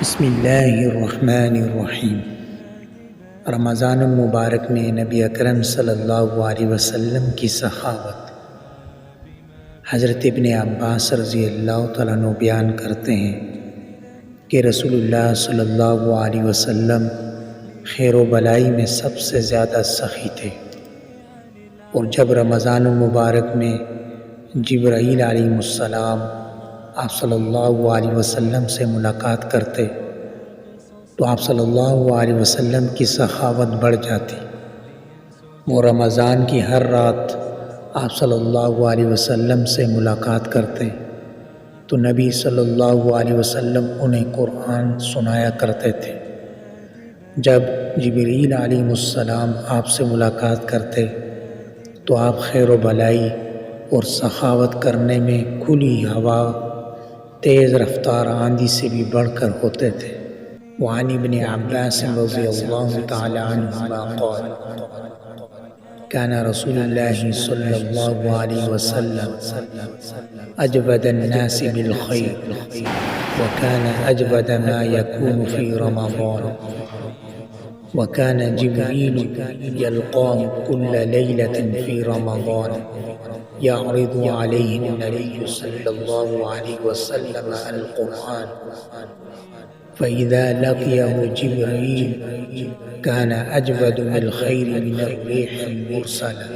بسم اللہ الرحمن الرحیم۔ رمضان المبارک میں نبی اکرم صلی اللہ علیہ وسلم کی سخاوت۔ حضرت ابن عباس رضی اللہ تعالیٰ عنہ بیان کرتے ہیں کہ رسول اللہ صلی اللہ علیہ وسلم خیر و بلائی میں سب سے زیادہ سخی تھے، اور جب رمضان المبارک میں جبرائیل علیہ السلام آپ صلی اللہ علیہ وسلم سے ملاقات کرتے تو آپ صلی اللہ علیہ وسلم کی سخاوت بڑھ جاتی۔ وہ رمضان کی ہر رات آپ صلی اللہ علیہ وسلم سے ملاقات کرتے تو نبی صلی اللہ علیہ وسلم انہیں قرآن سنایا کرتے تھے۔ جب جبرائیل علیہ السلام آپ سے ملاقات کرتے تو آپ خیر و بلائی اور سخاوت کرنے میں کھلی ہوا، تیز رفتار آندھی سے بھی بڑھ کر ہوتے تھے۔ وعن ابن عباس رضی اللہ تعالی عنہما قال كان رسول الله صلى الله عليه وسلم أجود الناس بالخير، وكان أجود ما يكون في رمضان، وكان جبريل يلقاه كل ليلة في رمضان يعرض عليه النبي صلى الله عليه وسلم القرآن، فإذا لقيه جبريل كان أجود بالخير من الريح المرسلة۔